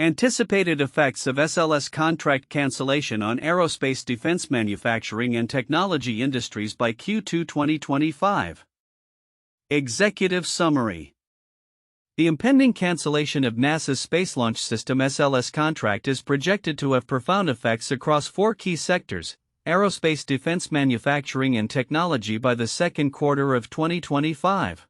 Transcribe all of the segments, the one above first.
Anticipated effects of SLS contract cancellation on aerospace defense manufacturing and technology industries by Q2 2025. Executive Summary. The impending cancellation of NASA's Space Launch System SLS contract is projected to have profound effects across four key sectors: aerospace defense manufacturing and technology by the second quarter of 2025.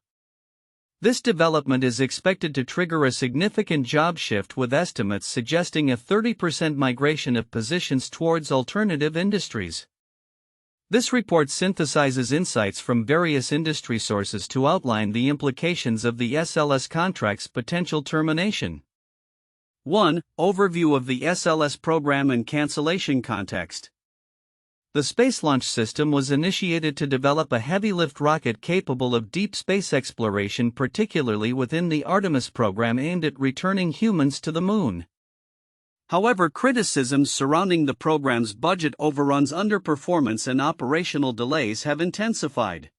This development is expected to trigger a significant job shift, with estimates suggesting a 30% migration of positions towards alternative industries. This report synthesizes insights from various industry sources to outline the implications of the SLS contract's potential termination. 1. Overview of the SLS program and cancellation context. The Space Launch System was initiated to develop a heavy-lift rocket capable of deep space exploration, particularly within the Artemis program aimed at returning humans to the Moon. However, criticisms surrounding the program's budget overruns, underperformance, and operational delays have intensified.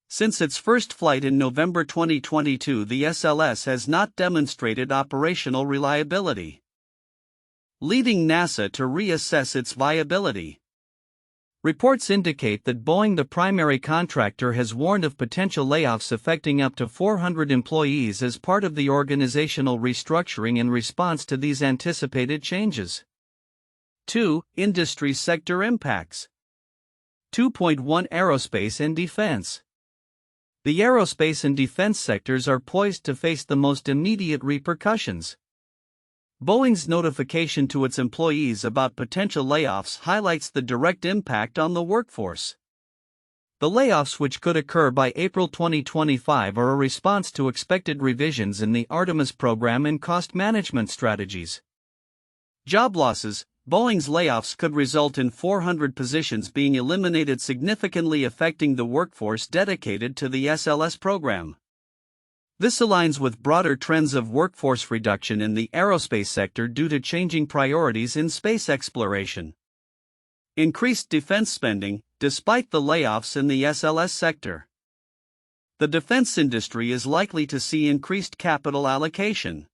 Since its first flight in November 2022, the SLS has not demonstrated operational reliability, leading NASA to reassess its viability. Reports indicate that Boeing, the primary contractor, has warned of potential layoffs affecting up to 400 employees as part of the organizational restructuring in response to these anticipated changes. 2. Industry sector impacts. 2.1 Aerospace and Defense. The aerospace and defense sectors are poised to face the most immediate repercussions. Boeing's notification to its employees about potential layoffs highlights the direct impact on the workforce. The layoffs, which could occur by April 2025, are a response to expected revisions in the Artemis program and cost management strategies. Job losses. Boeing's layoffs could result in 400 positions being eliminated, significantly affecting the workforce dedicated to the SLS program. This aligns with broader trends of workforce reduction in the aerospace sector due to changing priorities in space exploration. Increased defense spending. Despite the layoffs in the SLS sector, the defense industry is likely to see increased capital allocation.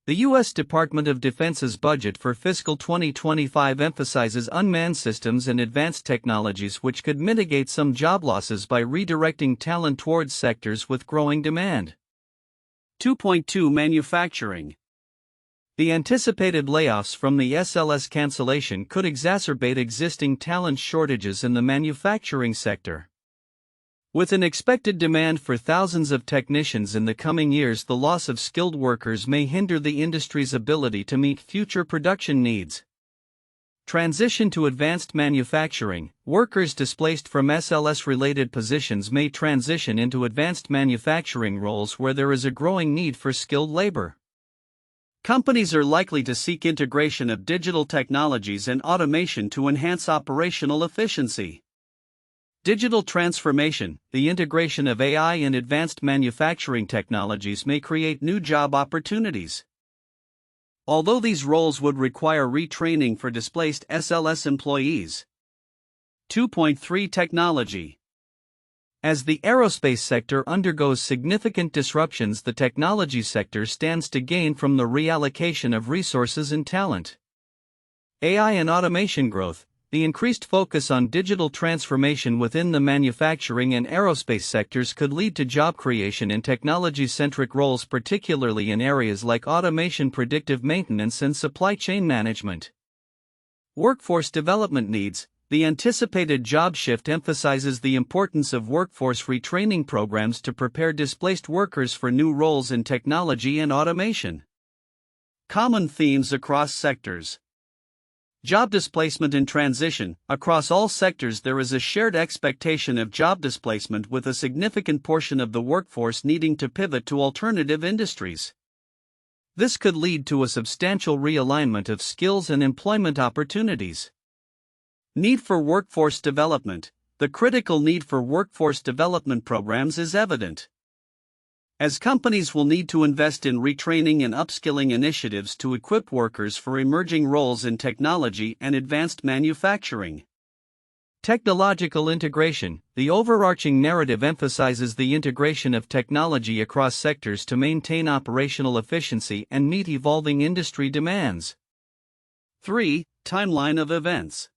The U.S. Department of Defense's budget for fiscal 2025 emphasizes unmanned systems and advanced technologies, which could mitigate some job losses by redirecting talent towards sectors with growing demand. 2.2 Manufacturing. The anticipated layoffs from the SLS cancellation could exacerbate existing talent shortages in the manufacturing sector. With an expected demand for thousands of technicians in the coming years, the loss of skilled workers may hinder the industry's ability to meet future production needs. Transition to advanced manufacturing. Workers displaced from SLS-related positions may transition into advanced manufacturing roles where there is a growing need for skilled labor. Companies are likely to seek integration of digital technologies and automation to enhance operational efficiency. Digital transformation. The integration of AI and advanced manufacturing technologies may create new job opportunities. Although these roles would require retraining for displaced SLS employees. 2.3 Technology. As the aerospace sector undergoes significant disruptions, the technology sector stands to gain from the reallocation of resources and talent. AI and automation growth. The increased focus on digital transformation within the manufacturing and aerospace sectors could lead to job creation in technology-centric roles, particularly in areas like automation, predictive maintenance, and supply chain management. Workforce development needs. The anticipated job shift emphasizes the importance of workforce retraining programs to prepare displaced workers for new roles in technology and automation. Common themes across sectors. Job displacement and transition. Across all sectors, there is a shared expectation of job displacement, with a significant portion of the workforce needing to pivot to alternative industries. This could lead to a substantial realignment of skills and employment opportunities. Need for workforce development. The critical need for workforce development programs is evident, as companies will need to invest in retraining and upskilling initiatives to equip workers for emerging roles in technology and advanced manufacturing. Technological integration. The overarching narrative emphasizes the integration of technology across sectors to maintain operational efficiency and meet evolving industry demands. 3. Timeline of events.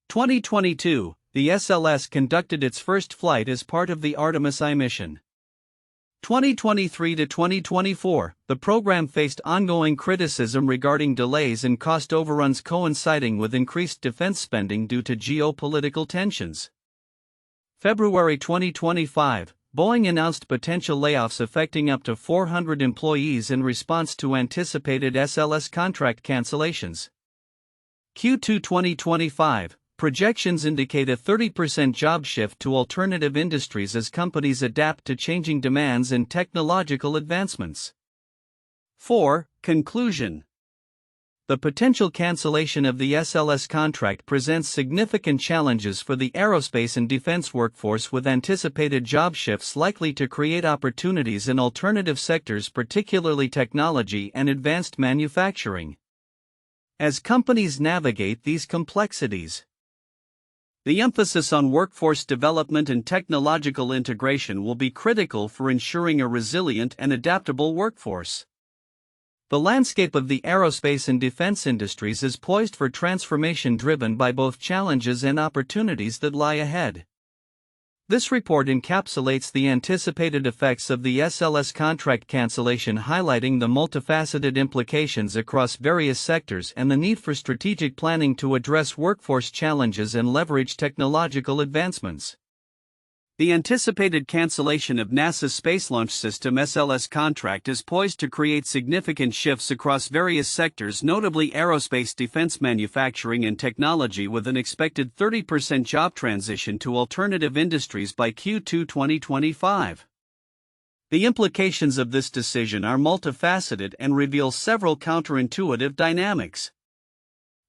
2022, the SLS conducted its first flight as part of the Artemis I mission. 2023 to 2024, the program faced ongoing criticism regarding delays and cost overruns coinciding with increased defense spending due to geopolitical tensions. February 2025, Boeing announced potential layoffs affecting up to 400 employees in response to anticipated SLS contract cancellations. Q2 2025, projections indicate a 30% job shift to alternative industries as companies adapt to changing demands and technological advancements. 4. Conclusion. The potential cancellation of the SLS contract presents significant challenges for the aerospace and defense workforce, with anticipated job shifts likely to create opportunities in alternative sectors, particularly technology and advanced manufacturing. As companies navigate these complexities, the emphasis on workforce development and technological integration will be critical for ensuring a resilient and adaptable workforce. The landscape of the aerospace and defense industries is poised for transformation, driven by both challenges and opportunities that lie ahead. This report encapsulates the anticipated effects of the SLS contract cancellation, highlighting the multifaceted implications across various sectors and the need for strategic planning to address workforce challenges and leverage technological advancements. The anticipated cancellation of NASA's Space Launch System SLS contract is poised to create significant shifts across various sectors, notably aerospace defense manufacturing and technology, with an expected 30% job transition to alternative industries by Q2 2025. The implications of this decision are multifaceted and reveal several counterintuitive dynamics.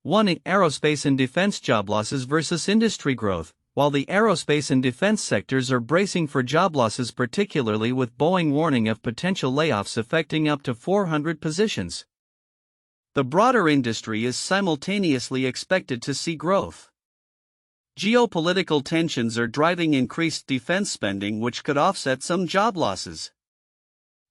1. Aerospace and defense job losses versus industry growth. While the aerospace and defense sectors are bracing for job losses, particularly with Boeing warning of potential layoffs affecting up to 400 positions, the broader industry is simultaneously expected to see growth. Geopolitical tensions are driving increased defense spending, which could offset some job losses.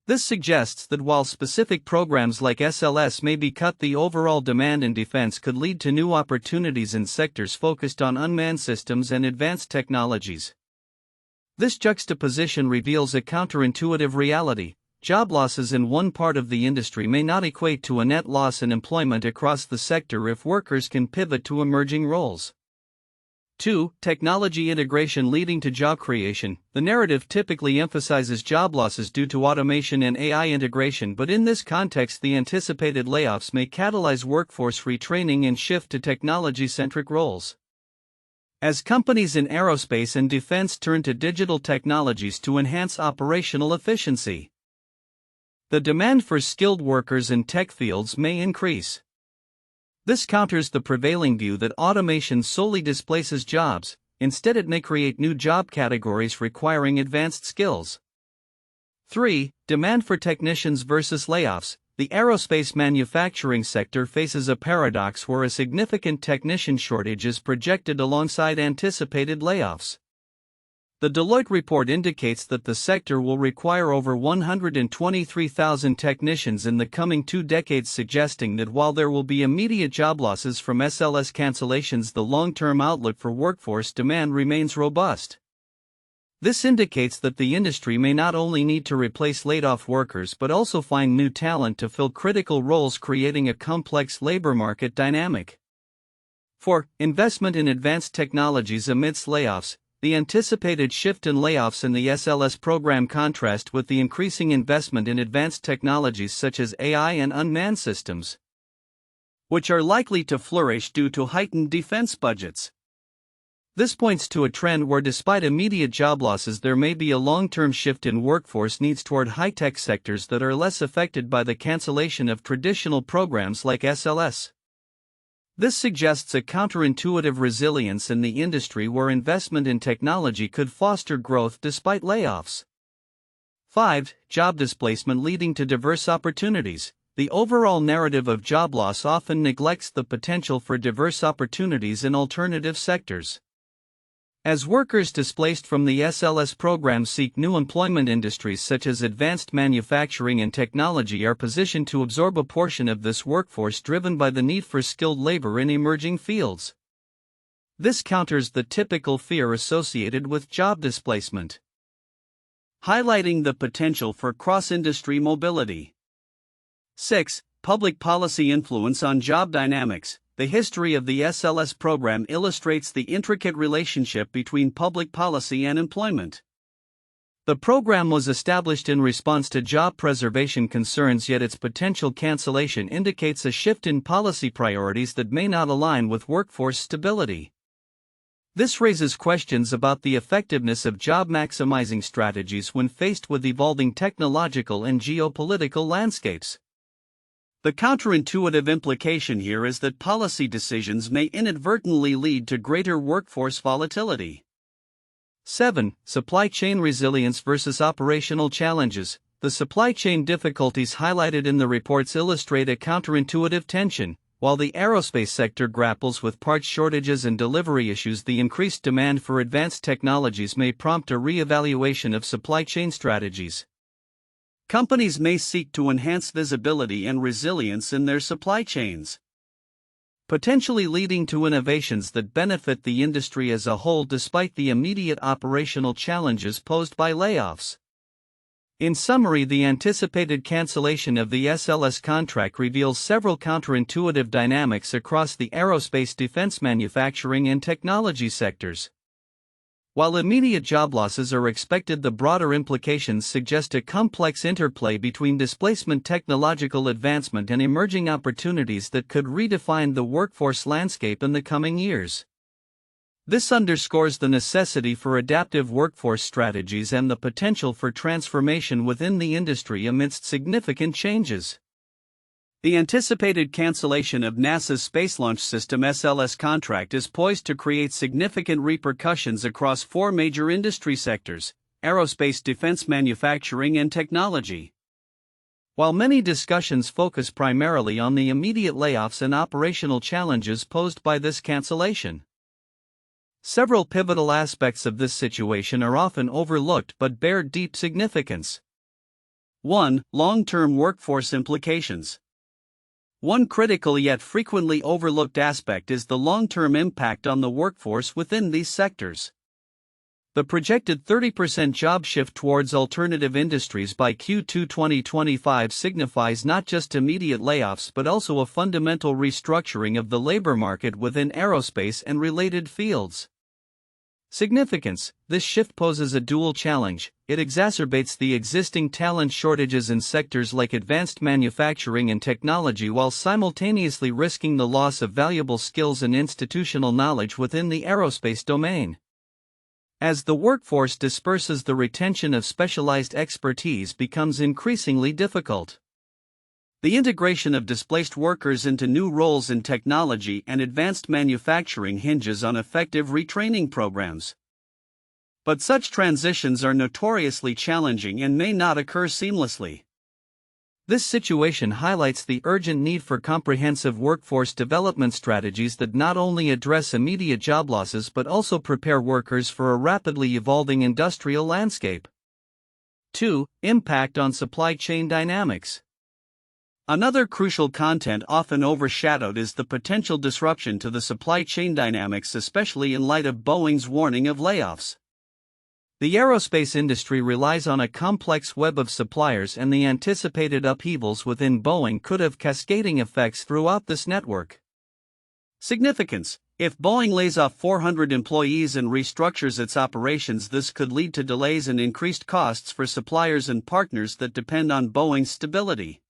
This suggests that while specific programs like SLS may be cut, the overall demand in defense could lead to new opportunities in sectors focused on unmanned systems and advanced technologies. This juxtaposition reveals a counterintuitive reality. Job losses in one part of the industry may not equate to a net loss in employment across the sector if workers can pivot to emerging roles. 2. Technology integration leading to job creation. The narrative typically emphasizes job losses due to automation and AI integration, but in this context, the anticipated layoffs may catalyze workforce retraining and shift to technology-centric roles. As companies in aerospace and defense turn to digital technologies to enhance operational efficiency, the demand for skilled workers in tech fields may increase. This counters the prevailing view that automation solely displaces jobs. Instead, it may create new job categories requiring advanced skills. 3. Demand for technicians versus layoffs. The aerospace manufacturing sector faces a paradox where a significant technician shortage is projected alongside anticipated layoffs. The Deloitte report indicates that the sector will require over 123,000 technicians in the coming 2 decades, suggesting that while there will be immediate job losses from SLS cancellations, the long-term outlook for workforce demand remains robust. This indicates that the industry may not only need to replace laid-off workers but also find new talent to fill critical roles, creating a complex labor market dynamic. 4. Investment in advanced technologies amidst layoffs. The anticipated shift in layoffs in the SLS program contrast with the increasing investment in advanced technologies such as AI and unmanned systems, which are likely to flourish due to heightened defense budgets. This points to a trend where, despite immediate job losses, there may be a long-term shift in workforce needs toward high-tech sectors that are less affected by the cancellation of traditional programs like SLS. This suggests a counterintuitive resilience in the industry where investment in technology could foster growth despite layoffs. 5. Job displacement leading to diverse opportunities. The overall narrative of job loss often neglects the potential for diverse opportunities in alternative sectors. As workers displaced from the SLS program seek new employment, industries such as advanced manufacturing and technology are positioned to absorb a portion of this workforce driven by the need for skilled labor in emerging fields. This counters the typical fear associated with job displacement, highlighting the potential for cross-industry mobility. 6. Public policy influence on job dynamics. The history of the SLS program illustrates the intricate relationship between public policy and employment. The program was established in response to job preservation concerns, yet its potential cancellation indicates a shift in policy priorities that may not align with workforce stability. This raises questions about the effectiveness of job-maximizing strategies when faced with evolving technological and geopolitical landscapes. The counterintuitive implication here is that policy decisions may inadvertently lead to greater workforce volatility. 7. Supply chain resilience versus operational challenges. The supply chain difficulties highlighted in the reports illustrate a counterintuitive tension. While the aerospace sector grapples with parts shortages and delivery issues, the increased demand for advanced technologies may prompt a re-evaluation of supply chain strategies. Companies may seek to enhance visibility and resilience in their supply chains, potentially leading to innovations that benefit the industry as a whole despite the immediate operational challenges posed by layoffs. In summary, the anticipated cancellation of the SLS contract reveals several counterintuitive dynamics across the aerospace, defense, manufacturing, and technology sectors. While immediate job losses are expected, the broader implications suggest a complex interplay between displacement, technological advancement, and emerging opportunities that could redefine the workforce landscape in the coming years. This underscores the necessity for adaptive workforce strategies and the potential for transformation within the industry amidst significant changes. The anticipated cancellation of NASA's Space Launch System SLS contract is poised to create significant repercussions across four major industry sectors: aerospace, defense, manufacturing, and technology. While many discussions focus primarily on the immediate layoffs and operational challenges posed by this cancellation, several pivotal aspects of this situation are often overlooked but bear deep significance. 1. Long-term workforce implications. One critical yet frequently overlooked aspect is the long-term impact on the workforce within these sectors. The projected 30% job shift towards alternative industries by Q2 2025 signifies not just immediate layoffs but also a fundamental restructuring of the labor market within aerospace and related fields. Significance: this shift poses a dual challenge. It exacerbates the existing talent shortages in sectors like advanced manufacturing and technology while simultaneously risking the loss of valuable skills and institutional knowledge within the aerospace domain. As the workforce disperses, the retention of specialized expertise becomes increasingly difficult. The integration of displaced workers into new roles in technology and advanced manufacturing hinges on effective retraining programs. But such transitions are notoriously challenging and may not occur seamlessly. This situation highlights the urgent need for comprehensive workforce development strategies that not only address immediate job losses but also prepare workers for a rapidly evolving industrial landscape. 2. Impact on supply chain dynamics. Another crucial content often overshadowed is the potential disruption to the supply chain dynamics, especially in light of Boeing's warning of layoffs. The aerospace industry relies on a complex web of suppliers, and the anticipated upheavals within Boeing could have cascading effects throughout this network. Significance: if Boeing lays off 400 employees and restructures its operations, this could lead to delays and increased costs for suppliers and partners that depend on Boeing's stability.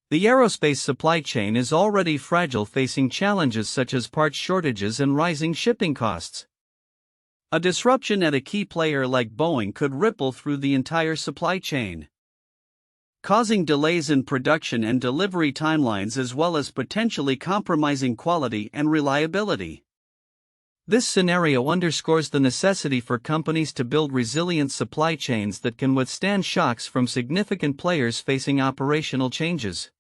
The aerospace supply chain is already fragile, facing challenges such as parts shortages and rising shipping costs. A disruption at a key player like Boeing could ripple through the entire supply chain, causing delays in production and delivery timelines as well as potentially compromising quality and reliability. This scenario underscores the necessity for companies to build resilient supply chains that can withstand shocks from significant players facing operational changes.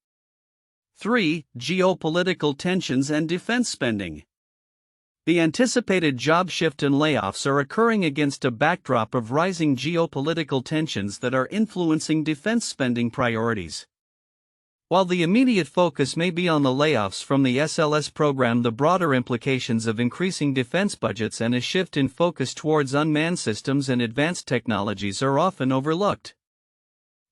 3. Geopolitical tensions and defense spending. The anticipated job shift and layoffs are occurring against a backdrop of rising geopolitical tensions that are influencing defense spending priorities. While the immediate focus may be on the layoffs from the SLS program, the broader implications of increasing defense budgets and a shift in focus towards unmanned systems and advanced technologies are often overlooked.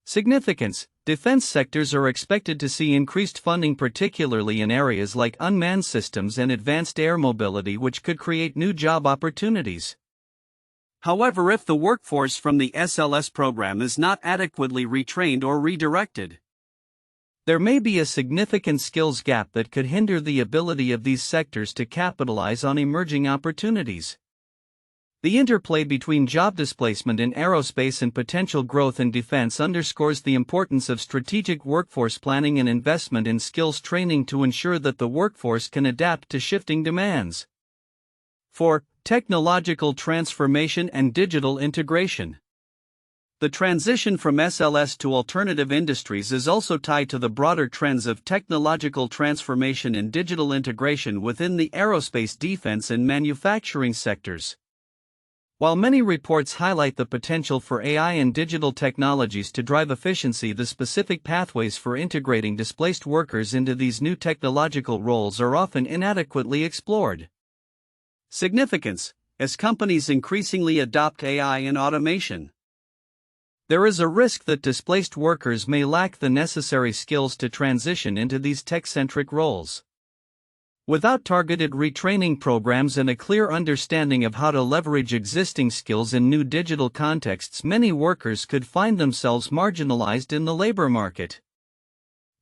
Significance: defense sectors are expected to see increased funding, particularly in areas like unmanned systems and advanced air mobility, which could create new job opportunities. However, if the workforce from the SLS program is not adequately retrained or redirected, there may be a significant skills gap that could hinder the ability of these sectors to capitalize on emerging opportunities. The interplay between job displacement in aerospace and potential growth in defense underscores the importance of strategic workforce planning and investment in skills training to ensure that the workforce can adapt to shifting demands. 4. Technological transformation and digital integration. The transition from SLS to alternative industries is also tied to the broader trends of technological transformation and digital integration within the aerospace, defense, and manufacturing sectors. While many reports highlight the potential for AI and digital technologies to drive efficiency, the specific pathways for integrating displaced workers into these new technological roles are often inadequately explored. Significance: as companies increasingly adopt AI and automation, there is a risk that displaced workers may lack the necessary skills to transition into these tech-centric roles. Without targeted retraining programs and a clear understanding of how to leverage existing skills in new digital contexts, many workers could find themselves marginalized in the labor market.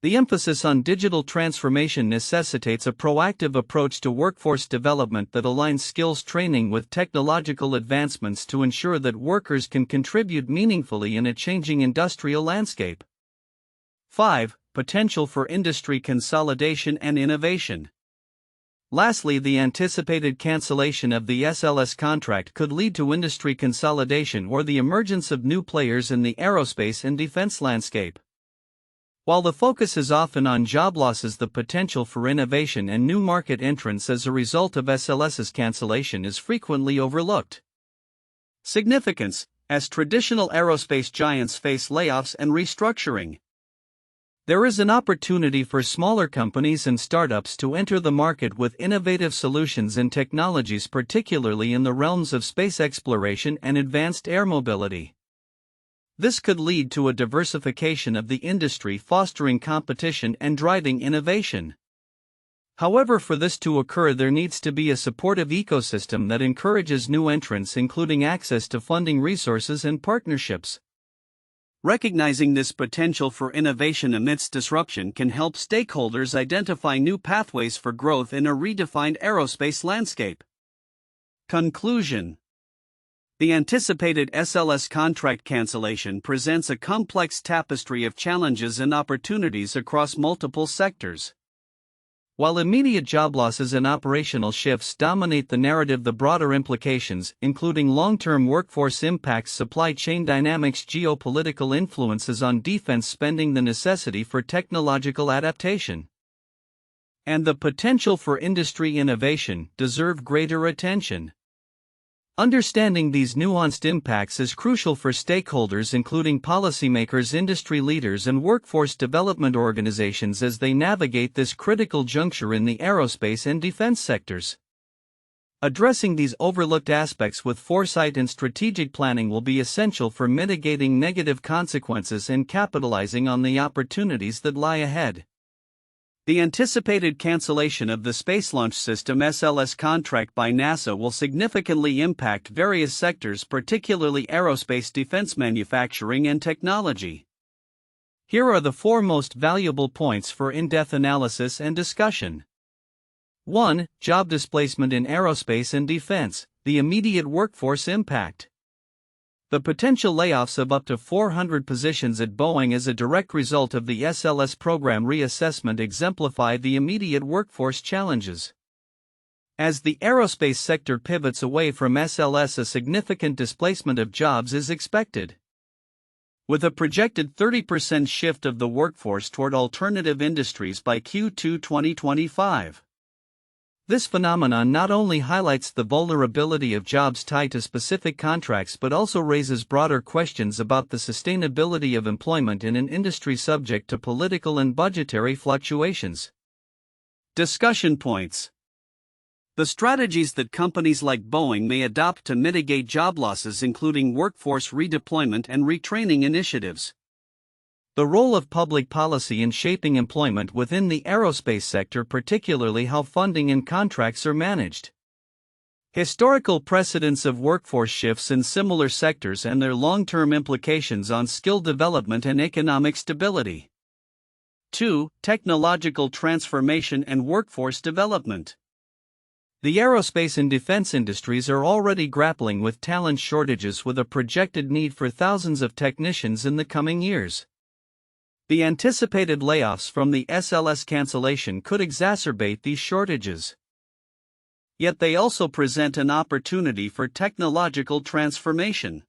The emphasis on digital transformation necessitates a proactive approach to workforce development that aligns skills training with technological advancements to ensure that workers can contribute meaningfully in a changing industrial landscape. 5. Potential for industry consolidation and innovation. Lastly, the anticipated cancellation of the SLS contract could lead to industry consolidation or the emergence of new players in the aerospace and defense landscape. While the focus is often on job losses, the potential for innovation and new market entrants as a result of SLS's cancellation is frequently overlooked. Significance: as traditional aerospace giants face layoffs and restructuring, there is an opportunity for smaller companies and startups to enter the market with innovative solutions and technologies, particularly in the realms of space exploration and advanced air mobility. This could lead to a diversification of the industry, fostering competition and driving innovation. However, for this to occur, there needs to be a supportive ecosystem that encourages new entrants, including access to funding resources and partnerships. Recognizing this potential for innovation amidst disruption can help stakeholders identify new pathways for growth in a redefined aerospace landscape. Conclusion: the anticipated SLS contract cancellation presents a complex tapestry of challenges and opportunities across multiple sectors. While immediate job losses and operational shifts dominate the narrative, the broader implications, including long-term workforce impacts, supply chain dynamics, geopolitical influences on defense spending, the necessity for technological adaptation, and the potential for industry innovation, deserve greater attention. Understanding these nuanced impacts is crucial for stakeholders, including policymakers, industry leaders, and workforce development organizations, as they navigate this critical juncture in the aerospace and defense sectors. Addressing these overlooked aspects with foresight and strategic planning will be essential for mitigating negative consequences and capitalizing on the opportunities that lie ahead. The anticipated cancellation of the Space Launch System SLS contract by NASA will significantly impact various sectors, particularly aerospace, defense, manufacturing, and technology. Here are the 4 most valuable points for in-depth analysis and discussion. 1. Job displacement in aerospace and defense, the immediate workforce impact. The potential layoffs of up to 400 positions at Boeing as a direct result of the SLS program reassessment exemplify the immediate workforce challenges. As the aerospace sector pivots away from SLS, a significant displacement of jobs is expected, with a projected 30% shift of the workforce toward alternative industries by Q2 2025. This phenomenon not only highlights the vulnerability of jobs tied to specific contracts but also raises broader questions about the sustainability of employment in an industry subject to political and budgetary fluctuations. Discussion points. The strategies that companies like Boeing may adopt to mitigate job losses, including workforce redeployment and retraining initiatives. The role of public policy in shaping employment within the aerospace sector, particularly how funding and contracts are managed. Historical precedents of workforce shifts in similar sectors and their long-term implications on skill development and economic stability. 2. Technological transformation and workforce development. The aerospace and defense industries are already grappling with talent shortages, with a projected need for thousands of technicians in the coming years. The anticipated layoffs from the SLS cancellation could exacerbate these shortages. Yet they also present an opportunity for technological transformation.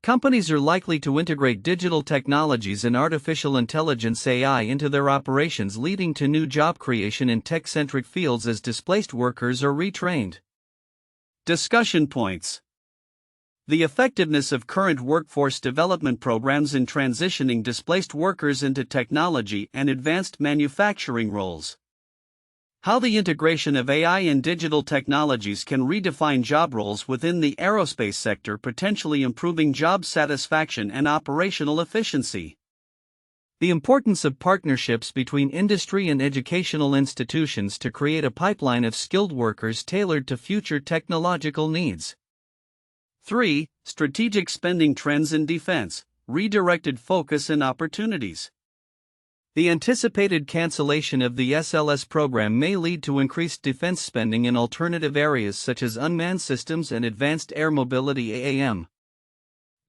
Companies are likely to integrate digital technologies and artificial intelligence (AI) into their operations, leading to new job creation in tech-centric fields as displaced workers are retrained. Discussion points. The effectiveness of current workforce development programs in transitioning displaced workers into technology and advanced manufacturing roles. How the integration of AI and digital technologies can redefine job roles within the aerospace sector, potentially improving job satisfaction and operational efficiency. The importance of partnerships between industry and educational institutions to create a pipeline of skilled workers tailored to future technological needs. 3. Strategic spending trends in defense, redirected focus and opportunities. The anticipated cancellation of the SLS program may lead to increased defense spending in alternative areas such as unmanned systems and advanced air mobility (AAM).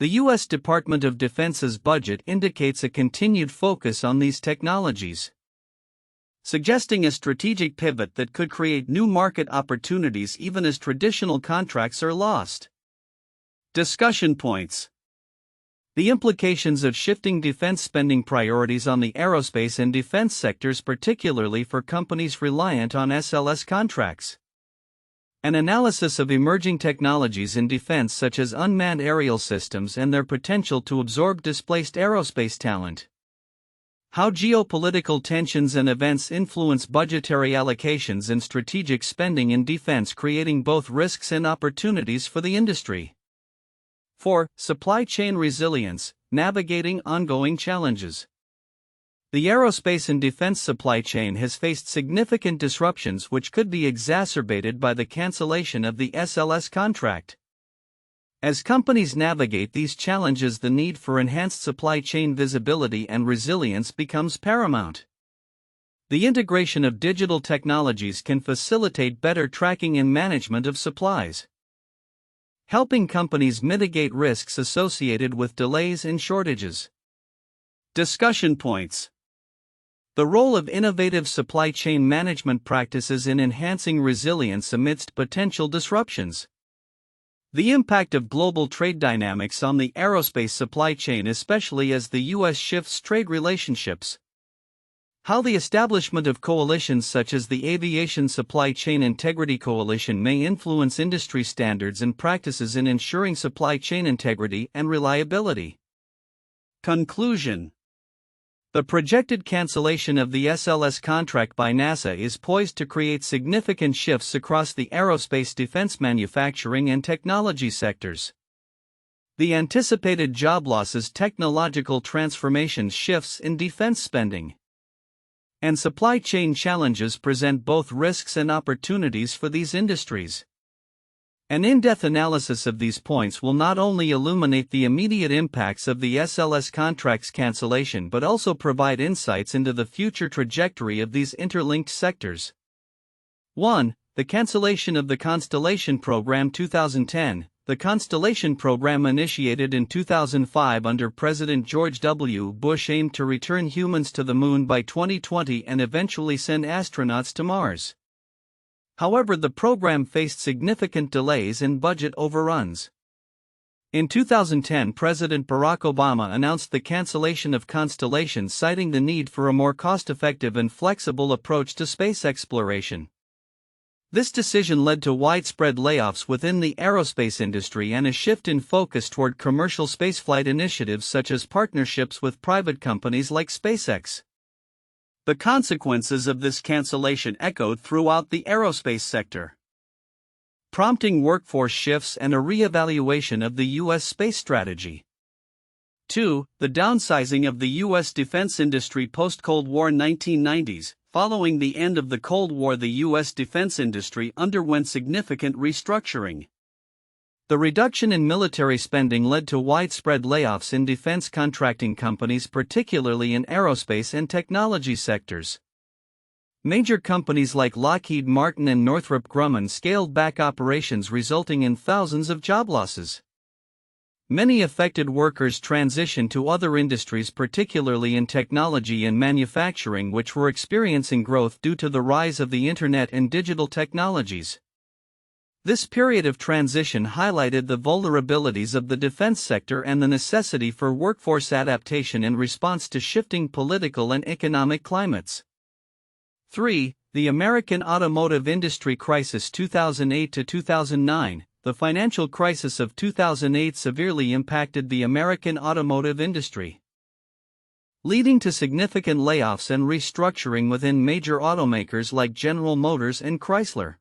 The U.S. Department of Defense's budget indicates a continued focus on these technologies, suggesting a strategic pivot that could create new market opportunities even as traditional contracts are lost. Discussion points. The implications of shifting defense spending priorities on the aerospace and defense sectors, particularly for companies reliant on SLS contracts. An analysis of emerging technologies in defense such as unmanned aerial systems and their potential to absorb displaced aerospace talent. How geopolitical tensions and events influence budgetary allocations and strategic spending in defense, creating both risks and opportunities for the industry. 4. Supply chain resilience, navigating ongoing challenges. The aerospace and defense supply chain has faced significant disruptions which could be exacerbated by the cancellation of the SLS contract. As companies navigate these challenges, the need for enhanced supply chain visibility and resilience becomes paramount. The integration of digital technologies can facilitate better tracking and management of supplies, helping companies mitigate risks associated with delays and shortages. Discussion points. The role of innovative supply chain management practices in enhancing resilience amidst potential disruptions. The impact of global trade dynamics on the aerospace supply chain, especially as the U.S. shifts trade relationships. How the establishment of coalitions such as the Aviation Supply Chain Integrity Coalition may influence industry standards and practices in ensuring supply chain integrity and reliability. Conclusion. The projected cancellation of the SLS contract by NASA is poised to create significant shifts across the aerospace defense manufacturing and technology sectors. The anticipated job losses, technological transformations, shifts in defense spending, and supply chain challenges present both risks and opportunities for these industries. An in-depth analysis of these points will not only illuminate the immediate impacts of the SLS contract's cancellation but also provide insights into the future trajectory of these interlinked sectors. 1. The cancellation of the Constellation Program 2010. The Constellation Program, initiated in 2005 under President George W. Bush, aimed to return humans to the Moon by 2020 and eventually send astronauts to Mars. However, the program faced significant delays and budget overruns. In 2010, President Barack Obama announced the cancellation of Constellation, citing the need for a more cost-effective and flexible approach to space exploration. This decision led to widespread layoffs within the aerospace industry and a shift in focus toward commercial spaceflight initiatives such as partnerships with private companies like SpaceX. The consequences of this cancellation echoed throughout the aerospace sector, prompting workforce shifts and a re-evaluation of the U.S. space strategy. 2. The downsizing of the U.S. defense industry post-Cold War 1990s. Following the end of the Cold War, the U.S. defense industry underwent significant restructuring. The reduction in military spending led to widespread layoffs in defense contracting companies, particularly in aerospace and technology sectors. Major companies like Lockheed Martin and Northrop Grumman scaled back operations, resulting in thousands of job losses. Many affected workers transitioned to other industries, particularly in technology and manufacturing, which were experiencing growth due to the rise of the Internet and digital technologies. This period of transition highlighted the vulnerabilities of the defense sector and the necessity for workforce adaptation in response to shifting political and economic climates. 3. The American automotive industry crisis 2008 to 2009. The financial crisis of 2008 severely impacted the American automotive industry, leading to significant layoffs and restructuring within major automakers like General Motors and Chrysler.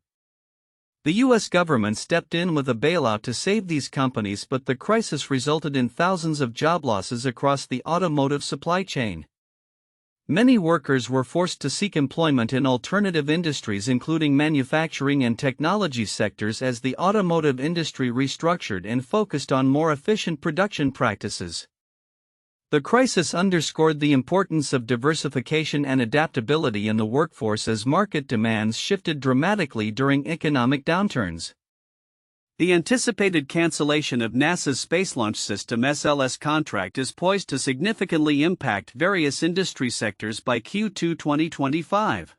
The U.S. government stepped in with a bailout to save these companies, but the crisis resulted in thousands of job losses across the automotive supply chain. Many workers were forced to seek employment in alternative industries, including manufacturing and technology sectors, as the automotive industry restructured and focused on more efficient production practices. The crisis underscored the importance of diversification and adaptability in the workforce as market demands shifted dramatically during economic downturns. The anticipated cancellation of NASA's Space Launch System (SLS) contract is poised to significantly impact various industry sectors by Q2 2025.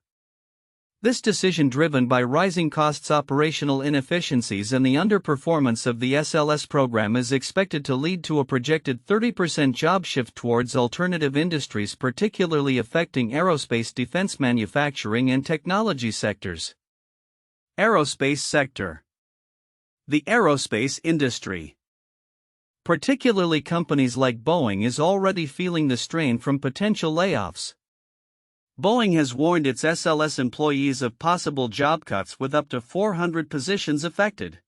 This decision, driven by rising costs, operational inefficiencies, and the underperformance of the SLS program, is expected to lead to a projected 30% job shift towards alternative industries, particularly affecting aerospace, defense, manufacturing, and technology sectors. Aerospace sector. The aerospace industry, particularly companies like Boeing, is already feeling the strain from potential layoffs. Boeing has warned its SLS employees of possible job cuts, with up to 400 positions affected.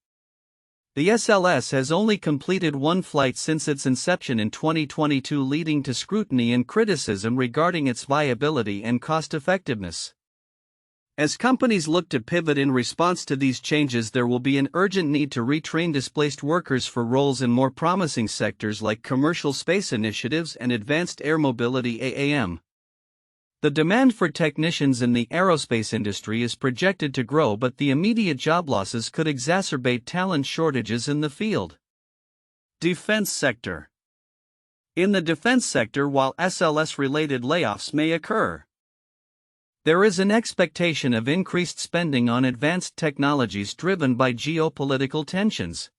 The SLS has only completed one flight since its inception in 2022, leading to scrutiny and criticism regarding its viability and cost-effectiveness. As companies look to pivot in response to these changes, there will be an urgent need to retrain displaced workers for roles in more promising sectors like commercial space initiatives and advanced air mobility (AAM). The demand for technicians in the aerospace industry is projected to grow, but the immediate job losses could exacerbate talent shortages in the field. Defense sector. In the defense sector, while SLS-related layoffs may occur, there is an expectation of increased spending on advanced technologies driven by geopolitical tensions.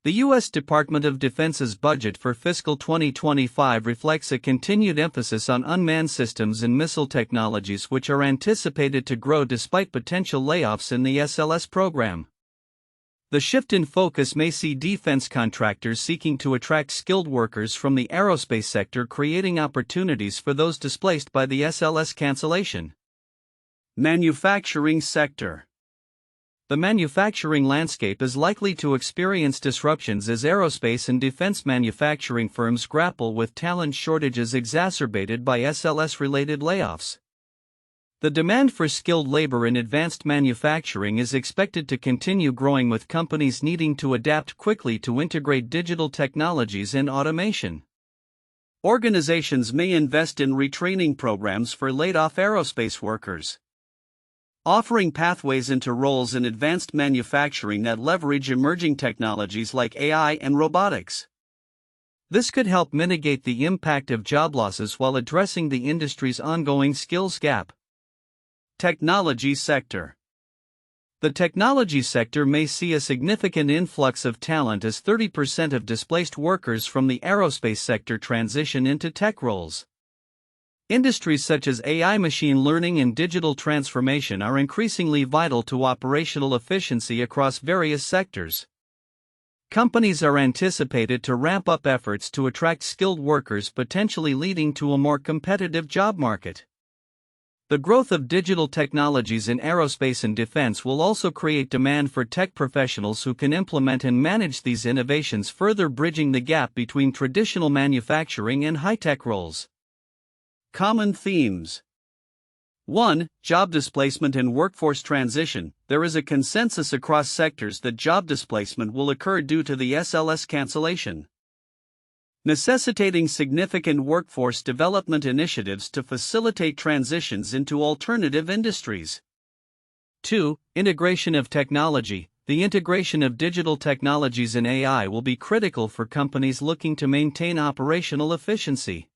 The U.S. Department of Defense's budget for fiscal 2025 reflects a continued emphasis on unmanned systems and missile technologies, which are anticipated to grow despite potential layoffs in the SLS program. The shift in focus may see defense contractors seeking to attract skilled workers from the aerospace sector, creating opportunities for those displaced by the SLS cancellation. Manufacturing sector. The manufacturing landscape is likely to experience disruptions as aerospace and defense manufacturing firms grapple with talent shortages exacerbated by SLS-related layoffs. The demand for skilled labor in advanced manufacturing is expected to continue growing, with companies needing to adapt quickly to integrate digital technologies and automation. Organizations may invest in retraining programs for laid-off aerospace workers, offering pathways into roles in advanced manufacturing that leverage emerging technologies like AI and robotics. This could help mitigate the impact of job losses while addressing the industry's ongoing skills gap. Technology sector. The technology sector may see a significant influx of talent as 30% of displaced workers from the aerospace sector transition into tech roles. Industries such as AI, machine learning, and digital transformation are increasingly vital to operational efficiency across various sectors. Companies are anticipated to ramp up efforts to attract skilled workers, potentially leading to a more competitive job market. The growth of digital technologies in aerospace and defense will also create demand for tech professionals who can implement and manage these innovations, further bridging the gap between traditional manufacturing and high-tech roles. Common themes. 1. Job displacement and workforce transition. There is a consensus across sectors that job displacement will occur due to the SLS cancellation, necessitating significant workforce development initiatives to facilitate transitions into alternative industries. 2. Integration of technology. The integration of digital technologies and AI will be critical for companies looking to maintain operational efficiency.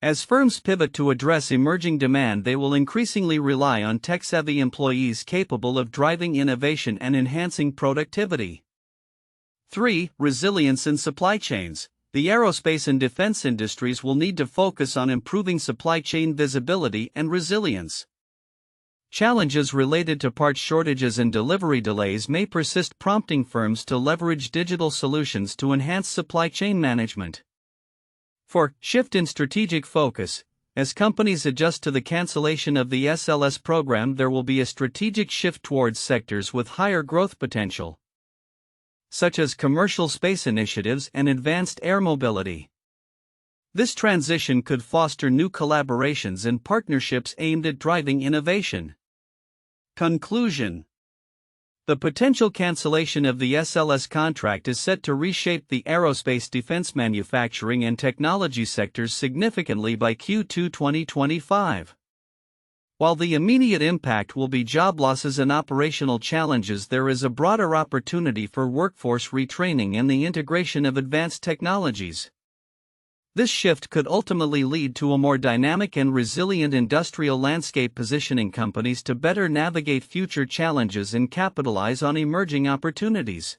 As firms pivot to address emerging demand, they will increasingly rely on tech-savvy employees capable of driving innovation and enhancing productivity. 3. Resilience in supply chains. The aerospace and defense industries will need to focus on improving supply chain visibility and resilience. Challenges related to part shortages and delivery delays may persist, prompting firms to leverage digital solutions to enhance supply chain management. 4. Shift in strategic focus. As companies adjust to the cancellation of the SLS program, there will be a strategic shift towards sectors with higher growth potential, such as commercial space initiatives and advanced air mobility. This transition could foster new collaborations and partnerships aimed at driving innovation. Conclusion. The potential cancellation of the SLS contract is set to reshape the aerospace defense manufacturing and technology sectors significantly by Q2 2025. While the immediate impact will be job losses and operational challenges, there is a broader opportunity for workforce retraining and the integration of advanced technologies. This shift could ultimately lead to a more dynamic and resilient industrial landscape, positioning companies to better navigate future challenges and capitalize on emerging opportunities.